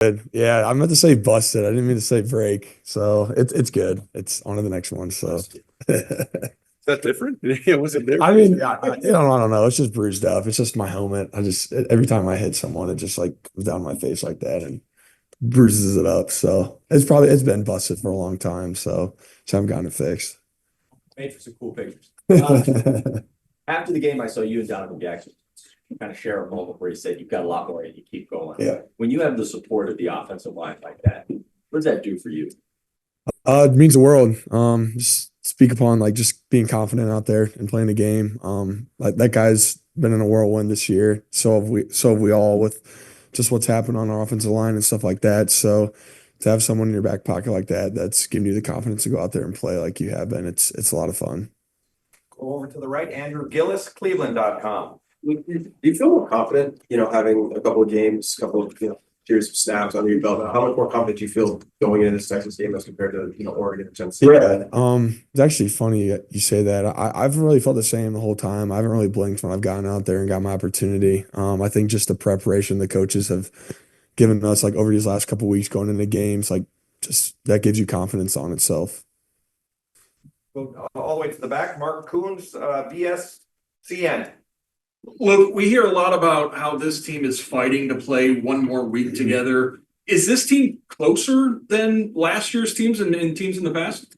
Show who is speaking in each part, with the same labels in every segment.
Speaker 1: Good. Yeah, I meant to say busted. I didn't mean to say break. So it's good. It's on to the next one. So
Speaker 2: Is that different? Yeah, was it different?
Speaker 1: I mean, I don't know. It's just bruised up. It's just my helmet. Every time I hit someone, it just like comes down my face like that and bruises it up. So it's been busted for a long time. So I've gotten it fixed.
Speaker 3: Made for some cool pictures. After the game, I saw you and Donovan Jackson kind of share a moment where you said you've got a lot more and you keep going.
Speaker 1: Yeah.
Speaker 3: When you have the support of the offensive line like that, what does that do for you?
Speaker 1: It means the world. Just speak upon like just being confident out there and playing the game. Like that guy's been in a whirlwind this year. So have we all with just what's happened on our offensive line and stuff like that. So to have someone in your back pocket like that, that's giving you the confidence to go out there and play like you have been, it's a lot of fun.
Speaker 4: Go over to the right, Andrew Gillis, Cleveland.com.
Speaker 5: Do you feel more confident, having a couple of games, series of snaps under your belt? How much more confident do you feel going into this Texas game as compared to, Oregon and Tennessee?
Speaker 1: Yeah, it's actually funny you say that. I've really felt the same the whole time. I haven't really blinked when I've gotten out there and got my opportunity. I think just the preparation the coaches have given us like over these last couple of weeks going into games, like just that gives you confidence on itself.
Speaker 4: Go all the way to the back, Mark Coons, BSCN.
Speaker 6: Look, we hear a lot about how this team is fighting to play one more week together. Is this team closer than last year's teams and teams in the past?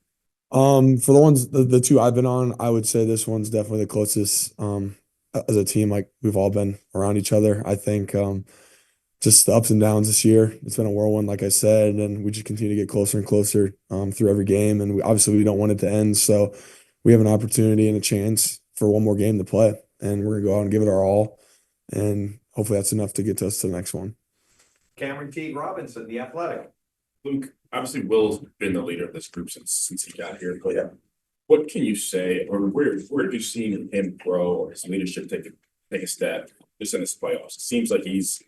Speaker 1: For the ones the two I've been on, I would say this one's definitely the closest. As a team, like we've all been around each other. I think just the ups and downs this year. It's been a whirlwind, like I said, and we just continue to get closer and closer through every game. And we don't want it to end, so we have an opportunity and a chance for one more game to play. And we're gonna go out and give it our all, and hopefully that's enough to get us to the next one.
Speaker 4: Cameron T. Robinson, The Athletic.
Speaker 2: Luke, obviously Will's been the leader of this group since he got here. But
Speaker 1: Yeah.
Speaker 2: what can you say, or where have you seen him grow or his leadership take a step just in this playoffs? It seems like he's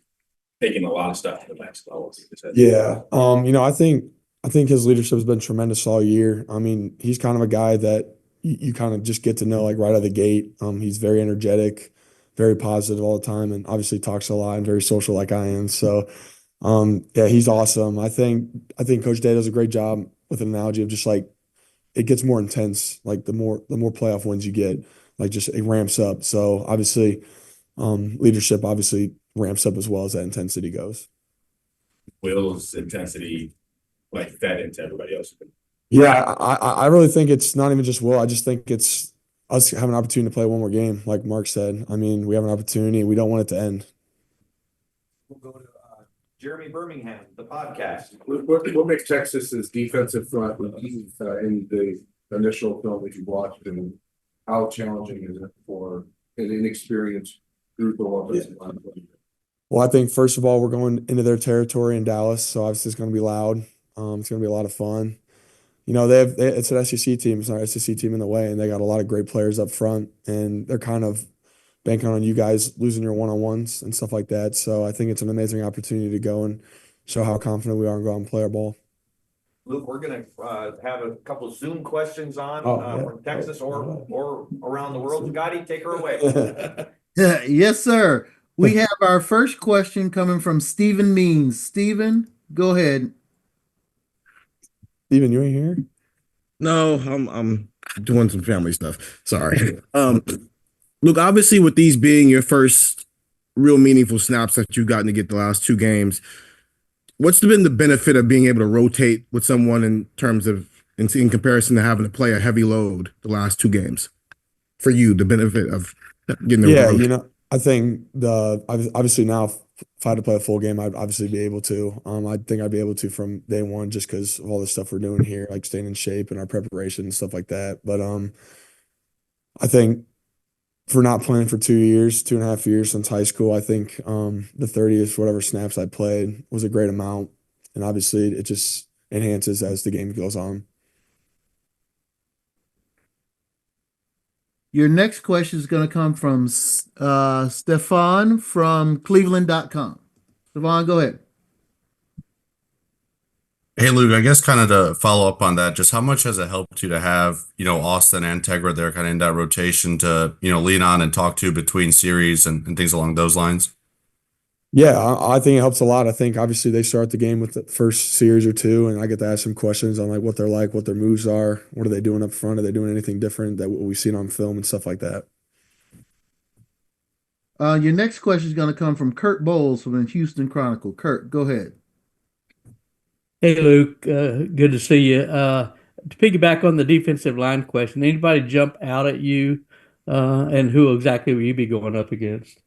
Speaker 2: taking a lot of stuff to the next level.
Speaker 1: Yeah. I think his leadership has been tremendous all year. I mean, he's kind of a guy that you kind of just get to know like right out of the gate. He's very energetic, very positive all the time, and obviously talks a lot and very social like I am. So, yeah, he's awesome. I think Coach Day does a great job with an analogy of just like it gets more intense. Like the more playoff wins you get, like just it ramps up. So obviously, leadership obviously ramps up as well as that intensity goes.
Speaker 2: Will's intensity like fed into everybody else.
Speaker 1: Yeah, I really think it's not even just Will. I just think it's us having an opportunity to play one more game, like Mark said. I mean, we have an opportunity. We don't want it to end.
Speaker 4: We'll go to Jeremy Birmingham, the podcast.
Speaker 7: What makes Texas's defensive front in the initial film that you watched, and how challenging is it for an inexperienced group of offensive line players?
Speaker 1: Well, I think first of all, we're going into their territory in Dallas, so obviously it's going to be loud. It's going to be a lot of fun. It's an SEC team. It's not an SEC team in the way, and they got a lot of great players up front, and they're kind of banking on you guys losing your one-on-ones and stuff like that. So I think it's an amazing opportunity to go and show how confident we are and go out and play our ball.
Speaker 4: Luke, we're going to have a couple of Zoom questions on from Texas or around the world. Scotty, take her away.
Speaker 8: Yes, sir. We have our first question coming from Stephen Means. Stephen, go ahead.
Speaker 1: Steven, you ain't here?
Speaker 9: No, I'm doing some family stuff. Sorry. Look, obviously with these being your first real meaningful snaps that you've gotten to get the last two games, what's been the benefit of being able to rotate with someone in terms of in comparison to having to play a heavy load the last two games? For you, the benefit of getting the rotation.
Speaker 1: I think obviously now if I had to play a full game, I'd obviously be able to. I think I'd be able to from day one just because of all the stuff we're doing here, like staying in shape and our preparation and stuff like that. But I think for not playing for 2.5 years since high school, I think the 30th whatever snaps I played was a great amount, and obviously it just enhances as the game goes on.
Speaker 8: Your next question is going to come from Stefan from Cleveland.com. Stefan, go ahead.
Speaker 10: Hey, Luke, I guess kind of to follow up on that, just how much has it helped you to have, Austin and Tegra there kind of in that rotation to, lean on and talk to between series and things along those lines?
Speaker 1: Yeah, I think it helps a lot. I think obviously they start the game with the first series or two, and I get to ask them questions on like what they're like, what their moves are, what are they doing up front, are they doing anything different that we've seen on film and stuff like that.
Speaker 8: Your next question is going to come from Kurt Bowles from the Houston Chronicle. Kurt, go ahead.
Speaker 11: Hey Luke, good to see you. To piggyback on the defensive line question, anybody jump out at you, and who exactly will you be going up against?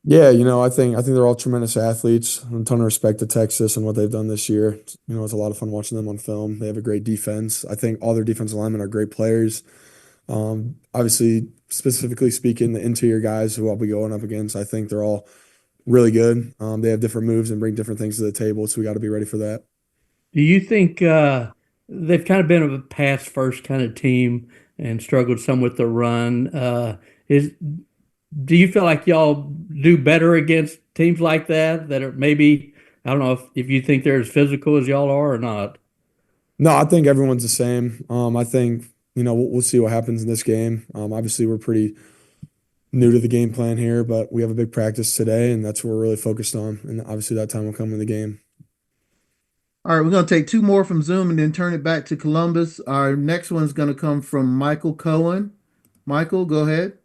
Speaker 1: Yeah, I think they're all tremendous athletes. A ton of respect to Texas and what they've done this year. It's a lot of fun watching them on film. They have a great defense. I think all their defensive linemen are great players. Obviously, specifically speaking, the interior guys who I'll be going up against, I think they're all really good. They have different moves and bring different things to the table, so we got to be ready for that.
Speaker 11: Do you think they've kind of been a pass first kind of team and struggled some with the run? Is Do you feel like y'all do better against teams like that are maybe, I don't know if you think they're as physical as y'all are or not?
Speaker 1: No, I think everyone's the same. I think, we'll see what happens in this game. Obviously, we're pretty new to the game plan here, but we have a big practice today, and that's what we're really focused on. And obviously, that time will come in the game.
Speaker 8: All right, we're going to take two more from Zoom and then turn it back to Columbus. Our next one's going to come from Michael Cohen. Michael, go ahead.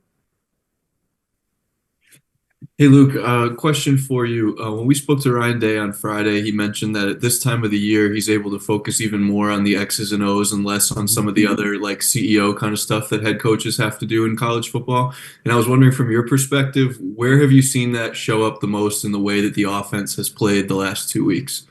Speaker 12: Hey Luke, question for you. When we spoke to Ryan Day on Friday, he mentioned that at this time of the year, he's able to focus even more on the X's and O's and less on some of the other like CEO kind of stuff that head coaches have to do in college football. And I was wondering from your perspective, where have you seen that show up the most in the way that the offense has played the last 2 weeks?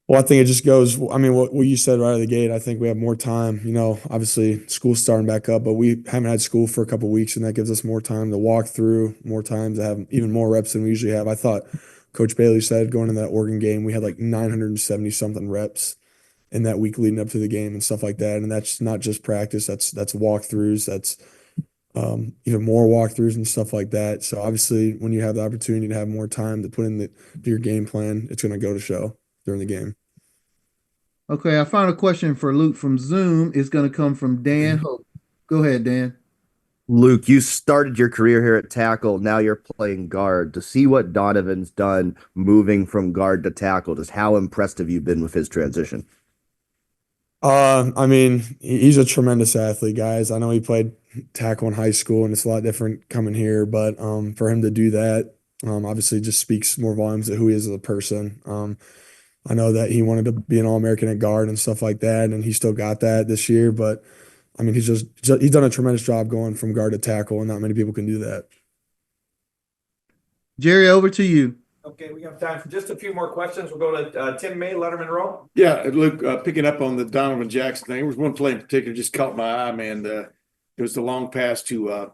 Speaker 1: Well, I think it just goes, I mean, what you said right out of the gate, I think we have more time. Obviously school's starting back up, but we haven't had school for a couple of weeks, and that gives us more time to walk through, more time to have even more reps than we usually have. I thought Coach Bailey said going into that Oregon game, we had like 970 something reps in that week leading up to the game and stuff like that. And that's not just practice, that's walkthroughs, that's even more walkthroughs and stuff like that. So obviously when you have the opportunity to have more time to put in your game plan, it's going to go to show during the game.
Speaker 8: Okay, our final question for Luke from Zoom is going to come from Dan Hope. Go ahead, Dan.
Speaker 13: Luke, you started your career here at tackle. Now you're playing guard. To see what Donovan's done moving from guard to tackle, just how impressed have you been with his transition?
Speaker 1: I mean, he's a tremendous athlete, guys. I know he played tackle in high school, and it's a lot different coming here, but for him to do that, obviously just speaks more volumes of who he is as a person. I know that he wanted to be an All-American at guard and stuff like that, and he still got that this year. But I mean, he's done a tremendous job going from guard to tackle, and not many people can do that.
Speaker 8: Jerry, over to you.
Speaker 4: Okay, we have time for just a few more questions. We'll go to Tim May, Letterman Row.
Speaker 14: Yeah, Luke, picking up on the Donovan Jackson thing, there was one play in particular just caught my eye, man. It was the long pass to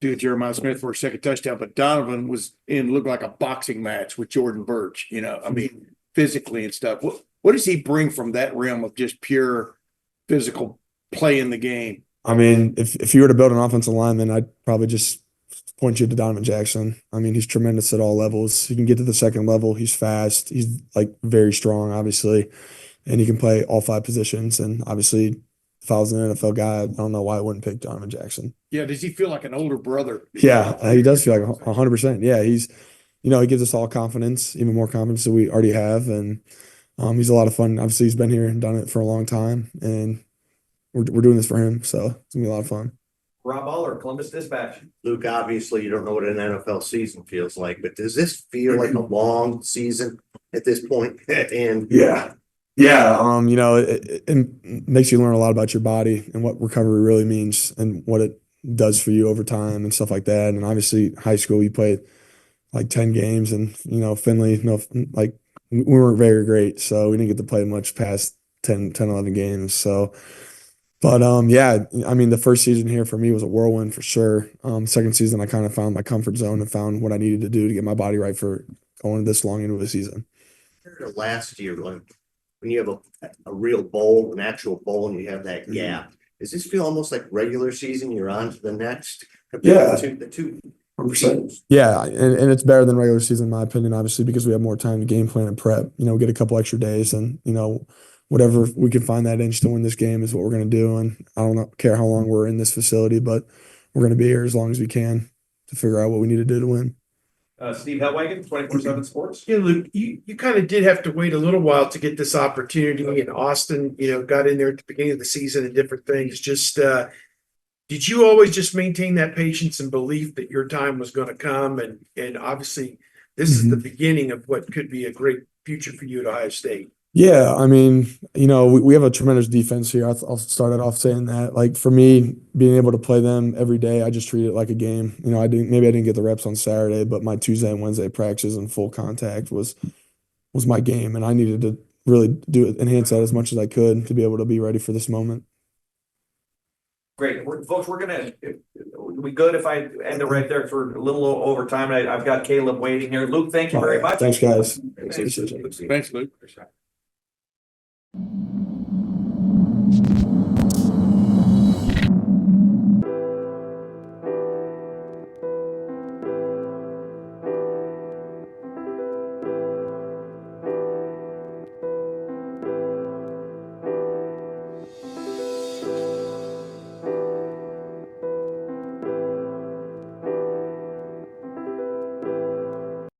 Speaker 14: Jeremiah Smith for a second touchdown, but Donovan looked like a boxing match with Jordan Birch. I mean, physically and stuff. What does he bring from that realm of just pure physical play in the game?
Speaker 1: I mean, if you were to build an offensive lineman, I'd probably just point you to Donovan Jackson. I mean, he's tremendous at all levels. He can get to the second level. He's fast. He's like very strong, obviously, and he can play all five positions. And obviously, if I was an NFL guy, I don't know why I wouldn't pick Donovan Jackson.
Speaker 14: Yeah, does he feel like an older brother?
Speaker 1: Yeah, he does feel like 100%. Yeah, he gives us all confidence, even more confidence than we already have. And he's a lot of fun. Obviously, he's been here and done it for a long time. And we're doing this for him. So it's going to be a lot of fun.
Speaker 4: Rob Aller, Columbus Dispatch.
Speaker 15: Luke, obviously, you don't know what an NFL season feels like, but does this feel like a long season at this point? And
Speaker 1: yeah. It makes you learn a lot about your body and what recovery really means and what it does for you over time and stuff like that. And obviously, high school, we played like 10 games, and Finley, like we weren't very great, so we didn't get to play much past 10, 11 games. So, but yeah, I mean, the first season here for me was a whirlwind for sure. Second season, I kind of found my comfort zone and found what I needed to do to get my body right for going this long into a season.
Speaker 15: last year, when you have a real bowl, an actual bowl, and you have that gap, does this feel almost like regular season? You're on to the next.
Speaker 1: Yeah.
Speaker 15: The two
Speaker 1: 100%. Yeah, and it's better than regular season in my opinion, obviously, because we have more time to game plan and prep. Get a couple extra days, and whatever we can find that inch to win this game is what we're going to do. And I don't care how long we're in this facility, but we're going to be here as long as we can to figure out what we need to do to win.
Speaker 4: Steve Hellwagon, 24/7 Sports.
Speaker 16: Yeah, Luke, you kind of did have to wait a little while to get this opportunity, and Austin, got in there at the beginning of the season and different things. Just did you always just maintain that patience and belief that your time was going to come? And obviously, this is the beginning of what could be a great future for you at Ohio State.
Speaker 1: Yeah, I mean, we have a tremendous defense here. I'll start it off saying that. Like for me, being able to play them every day, I just treat it like a game. I didn't get the reps on Saturday, but my Tuesday and Wednesday practices and full contact was my game, and I needed to really enhance that as much as I could to be able to be ready for this moment.
Speaker 4: Great, folks. We good if I end it right there for a little over time? I've got Caleb waiting here. Luke, thank you very much.
Speaker 1: Thanks, guys.
Speaker 4: Thanks.
Speaker 14: Thanks, Luke.